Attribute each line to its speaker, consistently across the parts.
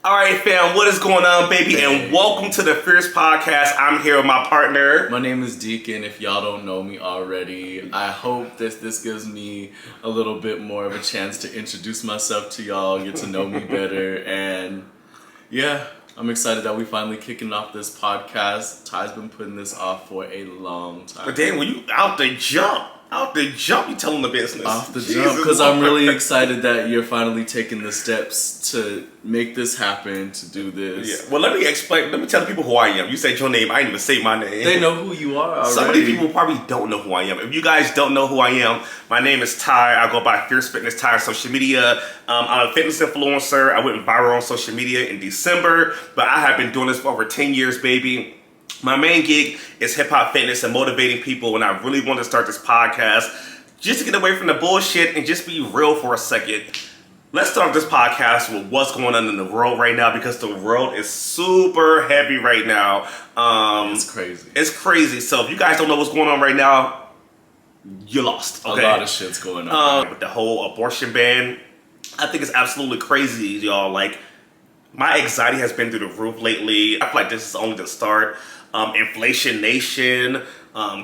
Speaker 1: All right, fam, what is going on, baby?
Speaker 2: Hey.
Speaker 1: And welcome to the Fierce Podcast. I'm here with my partner.
Speaker 2: My name is Deacon. If y'all don't know me already, I hope this gives me a little bit more of a chance to introduce myself to y'all, get to know me better, and yeah, I'm excited that we finally kicking off this podcast. Ty's been putting this off for a long time.
Speaker 1: But then when you out the jump, you telling the business.
Speaker 2: Off the
Speaker 1: Jesus
Speaker 2: jump, because I'm
Speaker 1: Lord.
Speaker 2: really excited that you're finally taking the steps to make this happen, to do this.
Speaker 1: Yeah. Well, let me tell the people who I am. You said your name, I didn't even say my name.
Speaker 2: They know who you are already.
Speaker 1: Some of these people probably don't know who I am. If you guys don't know who I am, my name is Ty. I go by Fierce Fitness Ty on social media. I'm a fitness influencer. I went viral on social media in December, but I have been doing this for over 10 years, baby. My main gig is hip hop fitness and motivating people, and I really want to start this podcast just to get away from the bullshit and just be real for a second. Let's start this podcast with what's going on in the world right now, because the world is super heavy right now.
Speaker 2: It's crazy.
Speaker 1: It's crazy. So if you guys don't know what's going on right now, you're lost. Okay?
Speaker 2: A lot of shit's going on.
Speaker 1: With the whole abortion ban, I think it's absolutely crazy, y'all. Like, my anxiety has been through the roof lately. I feel like this is only the start. Inflation nation,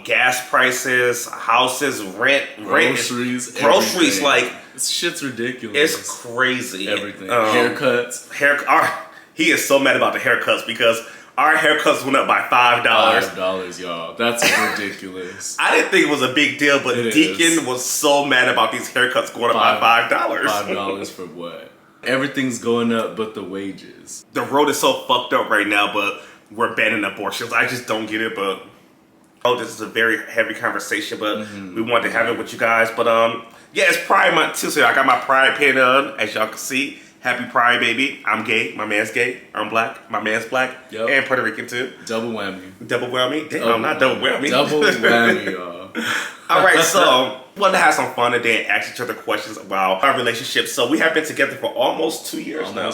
Speaker 1: gas prices, houses, rent,
Speaker 2: groceries,
Speaker 1: everything. Like,
Speaker 2: this shit's ridiculous.
Speaker 1: It's crazy.
Speaker 2: Everything. Haircuts.
Speaker 1: He is so mad about the haircuts because our haircuts went up by $5.
Speaker 2: $5, y'all. That's ridiculous.
Speaker 1: I didn't think it was a big deal, but Deacon was so mad about these haircuts going up by $5.
Speaker 2: $5 for what? Everything's going up but the wages.
Speaker 1: The road is so fucked up right now, but we're banning abortions. I just don't get it, but this is a very heavy conversation, but we wanted to have it with you guys. But yeah, it's Pride Month too, so I got my Pride pin on, as y'all can see. Happy Pride, baby. I'm gay. My man's gay. I'm black. My man's black.
Speaker 2: Yep.
Speaker 1: And Puerto Rican too.
Speaker 2: Double whammy.
Speaker 1: Double whammy? Damn, not double whammy.
Speaker 2: Double whammy, y'all.
Speaker 1: All right, so we wanted to have some fun today and ask each other questions about our relationship. So we have been together for almost 2 years now.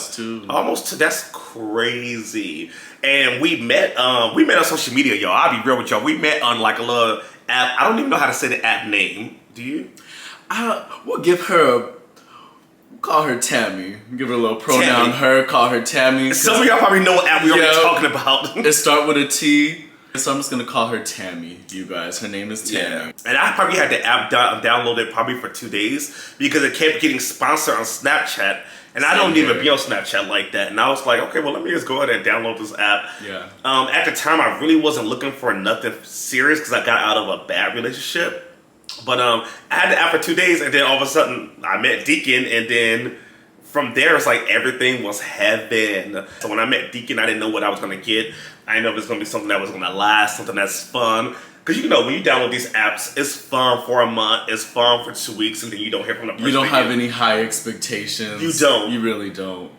Speaker 1: Almost two. That's crazy. And we met on social media, y'all. I'll be real with y'all. We met on like a little app. I don't even know how to say the app name. Do you?
Speaker 2: We'll call her Tammy. Give her a little pronoun.
Speaker 1: Tammy.
Speaker 2: Her, call her Tammy.
Speaker 1: Some of y'all probably know what app we're already talking about.
Speaker 2: It start with a T. So I'm just gonna call her Tammy, you guys. Her name is Tammy.
Speaker 1: Yeah. And I probably had the app downloaded probably for 2 days because it kept getting sponsored on Snapchat. And I don't even be on Snapchat like that. And I was like, okay, well, let me just go ahead and download this app.
Speaker 2: Yeah.
Speaker 1: At the time, I really wasn't looking for nothing serious because I got out of a bad relationship. But I had the app for 2 days, and then all of a sudden, I met Deacon, and then from there, it's like everything was heaven. So when I met Deacon, I didn't know what I was going to get. I didn't know if it was going to be something that was going to last, something that's fun. Because, you know, when you download these apps, it's fun for a month, it's fun for 2 weeks, and then you don't hear from the person.
Speaker 2: You don't have any high expectations.
Speaker 1: You don't.
Speaker 2: You really don't.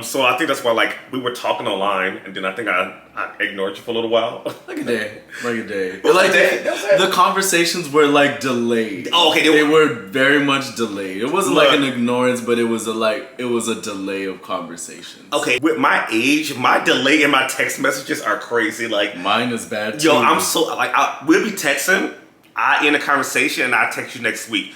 Speaker 1: So I think that's why, like, we were talking online, and then I think I ignored you for a little while.
Speaker 2: Like a day.
Speaker 1: The
Speaker 2: conversations were like delayed.
Speaker 1: Oh, okay.
Speaker 2: They were very much delayed. It wasn't like an ignorance, but it was a delay of conversations.
Speaker 1: Okay, with my age, my delay in my text messages are crazy. Like,
Speaker 2: mine is bad too.
Speaker 1: Yo, I'm so like we'll be texting. I end a conversation and I text you next week.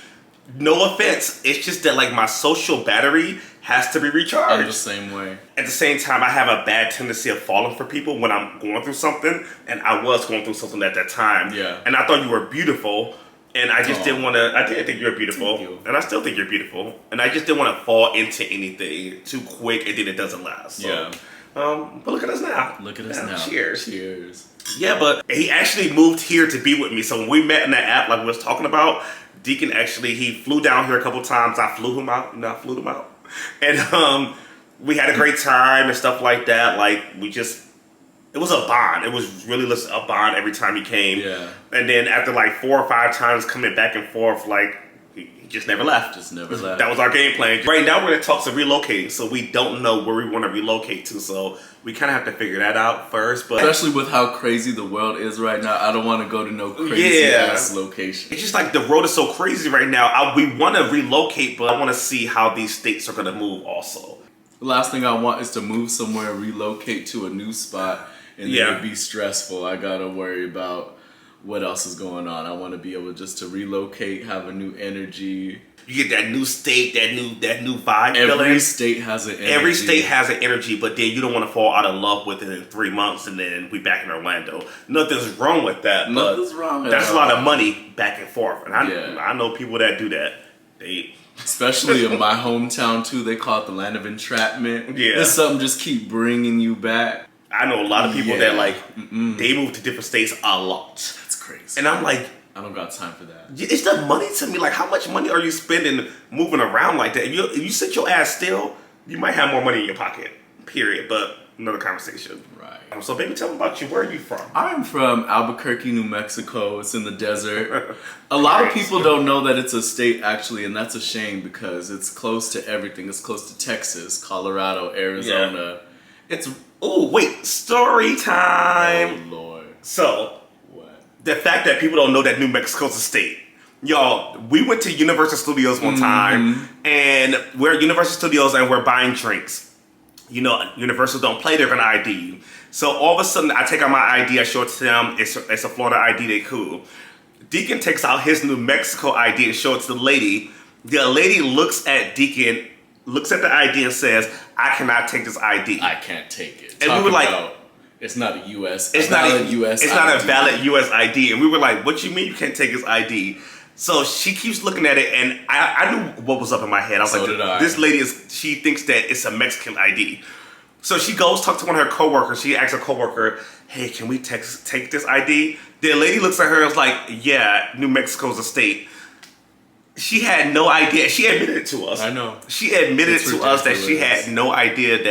Speaker 1: No offense, it's just that like my social battery has to be recharged.
Speaker 2: I'm the same way.
Speaker 1: At the same time, I have a bad tendency of falling for people when I'm going through something, and I was going through something at that time.
Speaker 2: Yeah.
Speaker 1: And I thought you were beautiful, and I just didn't want to. I didn't think you were beautiful,
Speaker 2: Thank you.
Speaker 1: and I still think you're beautiful, and I just didn't want to fall into anything too quick, and then it doesn't last. So,
Speaker 2: yeah.
Speaker 1: But look at us now.
Speaker 2: Look at us now.
Speaker 1: Cheers.
Speaker 2: Cheers.
Speaker 1: Yeah, but he actually moved here to be with me. So when we met in that app, like we was talking about, Deacon actually, he flew down here a couple times. I flew him out. And we had a great time and stuff like that. Like, it was a bond. It was really a bond every time he came.
Speaker 2: Yeah.
Speaker 1: And then after like 4 or 5 times coming back and forth, like, he just never left. That was our game plan. Right now we're in talks of relocating, so we don't know where we want to relocate to. So we kind of have to figure that out first. But
Speaker 2: especially with how crazy the world is right now, I don't want to go to no crazy ass location.
Speaker 1: It's just like the road is so crazy right now. We want to relocate, but I want to see how these states are going to move also.
Speaker 2: The last thing I want is to move somewhere, relocate to a new spot, and then it'd be stressful. I gotta worry about what else is going on. I want to be able just to relocate, have a new energy,
Speaker 1: You get that new state, that new vibe
Speaker 2: Every
Speaker 1: feeling.
Speaker 2: state has an energy.
Speaker 1: Every state has an energy, but then you don't want to fall out of love with it in 3 months and then we back in Orlando. Nothing's wrong with that. But
Speaker 2: Nothing's wrong with
Speaker 1: that's
Speaker 2: that.
Speaker 1: a lot of money back and forth. And
Speaker 2: Yeah.
Speaker 1: I know people that do that. They
Speaker 2: Especially in my hometown too, they call it the land of entrapment.
Speaker 1: Yeah.
Speaker 2: It's something just keep bringing you back.
Speaker 1: I know a lot of people
Speaker 2: Yeah.
Speaker 1: that like they move to different states a lot.
Speaker 2: That's crazy.
Speaker 1: And I'm like,
Speaker 2: I don't got time for that.
Speaker 1: it's the money to me. Like, how much money are you spending moving around like that? If you sit your ass still, you might have more money in your pocket. Period. But another conversation.
Speaker 2: Right.
Speaker 1: So, baby, tell me about you. Where are you from?
Speaker 2: I'm from Albuquerque, New Mexico. It's in the desert. A lot of people don't know that it's a state, actually, and that's a shame because it's close to everything. It's close to Texas, Colorado, Arizona. It's...
Speaker 1: Oh, wait. Story time.
Speaker 2: Oh, Lord.
Speaker 1: So,
Speaker 2: What?
Speaker 1: the fact that people don't know that New Mexico's a state. Y'all, we went to Universal Studios one time, and we're at Universal Studios and we're buying drinks. You know, Universal don't play, they're gonna ID you. So all of a sudden, I take out my ID, I show it to them, it's a Florida ID, they cool. Deacon takes out his New Mexico ID and shows it to the lady. The lady looks at Deacon, looks at the ID and says, I cannot take this ID.
Speaker 2: I can't take it.
Speaker 1: And we were like,
Speaker 2: it's not a U.S.
Speaker 1: It's not
Speaker 2: valid U.S.
Speaker 1: It's not a
Speaker 2: ID.
Speaker 1: valid U.S. ID. And we were like, what you mean you can't take his ID? So she keeps looking at it, and I knew what was up in my head. I was
Speaker 2: So did I.
Speaker 1: this lady she thinks that it's a Mexican ID. So she goes talk to one of her coworkers. She asks her coworker, hey, can we take this ID? The lady looks at her and was like, yeah, New Mexico's a state. She had no idea. She admitted it to us.
Speaker 2: I know.
Speaker 1: She admitted
Speaker 2: It's
Speaker 1: to us that she
Speaker 2: ridiculous.
Speaker 1: had no idea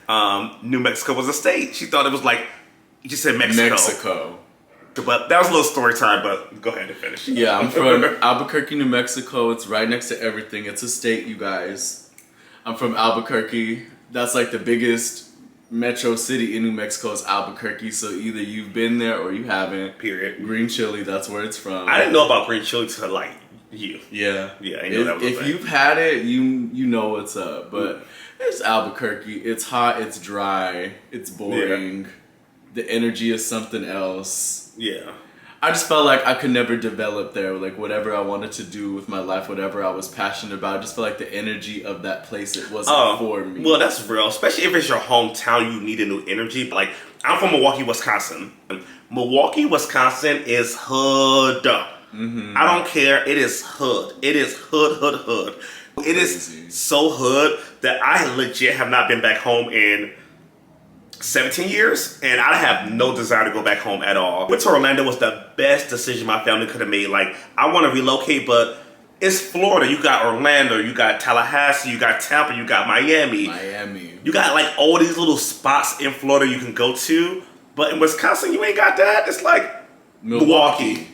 Speaker 1: that New Mexico was a state. She thought it was like, you just said
Speaker 2: Mexico.
Speaker 1: But that was a little story time, but go ahead and finish.
Speaker 2: Yeah, I'm from Albuquerque, New Mexico. It's right next to everything. It's a state, you guys. I'm from Albuquerque. That's like the biggest metro city in New Mexico is Albuquerque. So either you've been there or you haven't.
Speaker 1: Period.
Speaker 2: Green chili, that's where it's from.
Speaker 1: I didn't know about green chili till like you.
Speaker 2: Yeah.
Speaker 1: Yeah, I know that was a
Speaker 2: If
Speaker 1: thing.
Speaker 2: you've had it, you know what's up. But it's Albuquerque. It's hot, it's dry, it's boring. The energy is something else.
Speaker 1: Yeah.
Speaker 2: I just felt like I could never develop there. Like whatever I wanted to do with my life, whatever I was passionate about, I just felt like the energy of that place, it wasn't for me.
Speaker 1: Well, that's real. Especially if it's your hometown, you need a new energy. Like, I'm from Milwaukee, Wisconsin. Milwaukee, Wisconsin is hood. I don't care. It is hood. It is hood. It
Speaker 2: Crazy.
Speaker 1: is so hood that I legit have not been back home in 17 years, and I have no desire to go back home at all. Went to Orlando was the best decision my family could have made. Like, I want to relocate, but it's Florida. You got Orlando, you got Tallahassee, you got Tampa, you got Miami. You got like all these little spots in Florida you can go to, but in Wisconsin you ain't got that. It's like Milwaukee.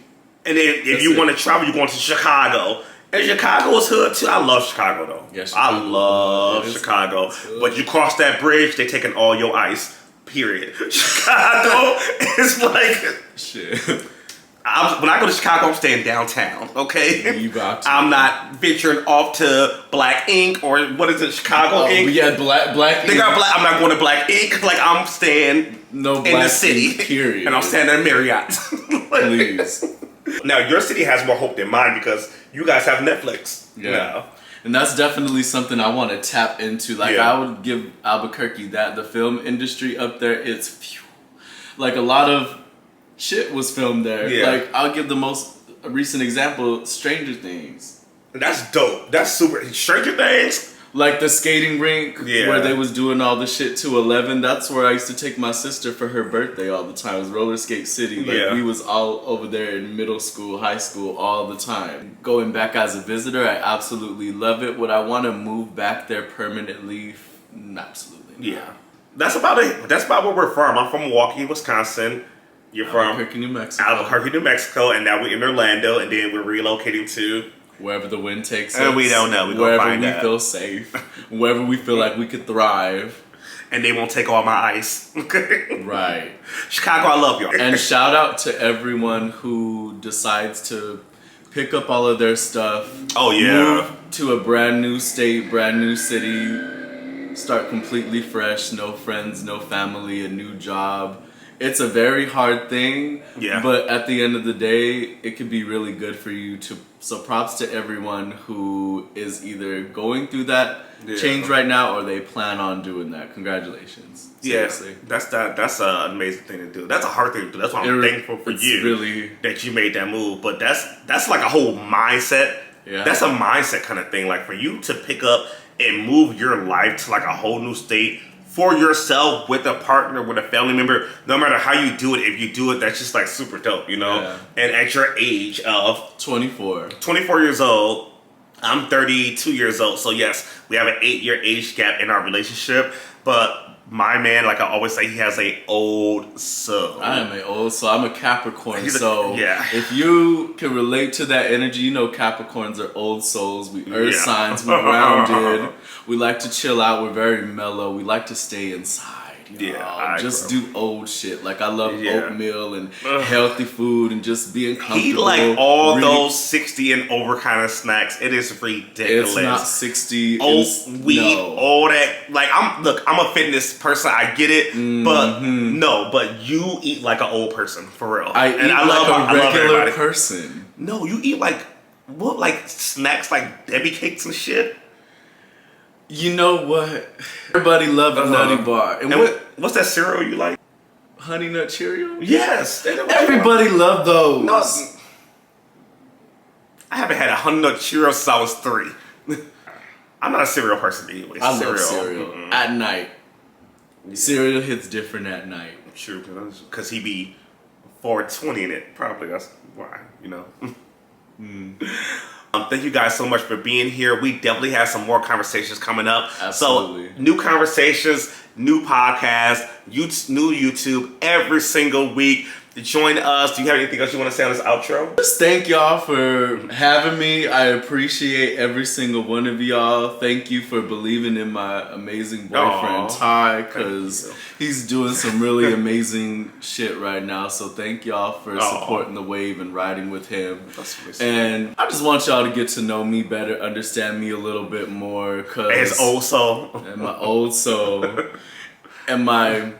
Speaker 1: And then if
Speaker 2: That's
Speaker 1: you
Speaker 2: it.
Speaker 1: want to travel, you're going to Chicago. And Chicago is hood too. I love Chicago though.
Speaker 2: Yes,
Speaker 1: I
Speaker 2: Chicago.
Speaker 1: love
Speaker 2: It is
Speaker 1: Chicago.
Speaker 2: good.
Speaker 1: But you cross that bridge, they taking all your ice. Period. Chicago is like,
Speaker 2: Shit.
Speaker 1: when I go to Chicago, I'm staying downtown. Okay,
Speaker 2: You got to.
Speaker 1: I'm not venturing off to Black Ink or what is it, Chicago
Speaker 2: Oh,
Speaker 1: Ink?
Speaker 2: we had black.
Speaker 1: They got Black. I'm not going to Black Ink. Like, I'm staying
Speaker 2: No
Speaker 1: in
Speaker 2: Black
Speaker 1: the city.
Speaker 2: Ink, period.
Speaker 1: And I'm staying at Marriott.
Speaker 2: Please.
Speaker 1: Now, your city has more hope than mine because you guys have Netflix.
Speaker 2: Yeah.
Speaker 1: Now.
Speaker 2: And that's definitely something I want to tap into. Like,
Speaker 1: Yeah.
Speaker 2: I would give Albuquerque that. The film industry up there, it's phew. Like, a lot of shit was filmed there.
Speaker 1: Yeah.
Speaker 2: Like, I'll give the most recent example, Stranger Things.
Speaker 1: That's dope. That's super. Stranger Things.
Speaker 2: Like, the skating rink
Speaker 1: Yeah.
Speaker 2: where they was doing all the shit to 11. That's where I used to take my sister for her birthday all the time. It was Roller Skate City. Like,
Speaker 1: Yeah.
Speaker 2: we was all over there in middle school, high school, all the time. Going back as a visitor, I absolutely love it. Would I want to move back there permanently? Absolutely not.
Speaker 1: Yeah. That's about it. That's about where we're from. I'm from Milwaukee, Wisconsin. You're from
Speaker 2: Albuquerque, New Mexico.
Speaker 1: Albuquerque, New Mexico, and now we're in Orlando, and then we're relocating to.
Speaker 2: Wherever the wind takes us.
Speaker 1: And we don't know. We gonna
Speaker 2: wherever
Speaker 1: find
Speaker 2: we
Speaker 1: out.
Speaker 2: feel safe. Wherever we feel like we could thrive.
Speaker 1: And they won't take all my ice. Okay.
Speaker 2: Right.
Speaker 1: Chicago, I love y'all.
Speaker 2: And shout out to everyone who decides to pick up all of their stuff.
Speaker 1: Oh, yeah.
Speaker 2: Move to a brand new state, brand new city. Start completely fresh. No friends, no family, a new job. It's a very hard thing.
Speaker 1: Yeah.
Speaker 2: But at the end of the day, it could be really good for you to So props to everyone who is either going through that change right now or they plan on doing that. Congratulations. Seriously.
Speaker 1: Yeah, that's an amazing thing to do. That's a hard thing to do. That's why I'm thankful for you
Speaker 2: really,
Speaker 1: that you made that move. But that's like a whole mindset.
Speaker 2: Yeah.
Speaker 1: That's a mindset kind of thing. Like for you to pick up and move your life to like a whole new state for yourself with a partner, with a family member, no matter how you do it, if you do it, that's just like super dope, you know?
Speaker 2: Yeah.
Speaker 1: And at your age of
Speaker 2: 24
Speaker 1: years old, I'm 32 years old. So yes, we have an 8-year age gap in our relationship, but my man, like I always say, he has a old soul.
Speaker 2: I am an old soul. I'm a Capricorn.
Speaker 1: Yeah.
Speaker 2: If you can relate to that energy, you know Capricorns are old souls. We earth signs. We grounded. We like to chill out. We're very mellow. We like to stay inside. Just do old shit. Like I love oatmeal and healthy food and just being comfortable.
Speaker 1: He like all those 60 and over kind of snacks. It is ridiculous.
Speaker 2: It's not 60.
Speaker 1: Weed, all that. Like I'm a fitness person. I get it, but but you eat like an old person for real.
Speaker 2: I love a regular person.
Speaker 1: No, you eat like what? Like snacks, like Debbie cakes and shit.
Speaker 2: You know what? Everybody loves a Nutty Bar.
Speaker 1: And what's that cereal you like?
Speaker 2: Honey Nut Cheerio?
Speaker 1: Yes.
Speaker 2: Everybody loves those.
Speaker 1: No, I haven't had a Honey Nut Cheerio since I was 3. I'm not a cereal person anyway.
Speaker 2: I love cereal. At night. Cereal hits different at night.
Speaker 1: True, because he be 420 in it. Probably that's why, you know. Thank you guys so much for being here. We definitely have some more conversations coming up.
Speaker 2: Absolutely.
Speaker 1: So, new conversations, new podcast, new YouTube every single week. Join us. Do you have anything else you want to say on this outro?
Speaker 2: Just thank y'all for having me. I appreciate every single one of y'all. Thank you for believing in my amazing boyfriend, Ty, because he's doing some really amazing shit right now. So thank y'all for supporting the wave and riding with him. And I just want y'all to get to know me better, understand me a little bit more.
Speaker 1: His old soul.
Speaker 2: And my old soul. And my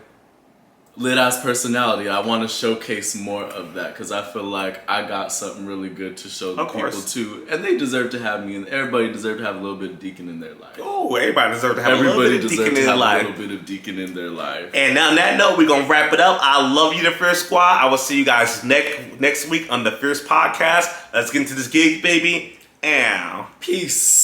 Speaker 2: lit-ass personality. I want to showcase more of that because I feel like I got something really good to show the people too, and they deserve to have me, and everybody deserves to have a little bit of Deacon in their life.
Speaker 1: Oh, everybody deserves to have a little bit of Deacon in their life.
Speaker 2: A little bit of Deacon in their life.
Speaker 1: And on that note, we're gonna wrap it up. I love you, the Fierce Squad. I will see you guys next week on the Fierce Podcast. Let's get into this gig, baby. And
Speaker 2: peace.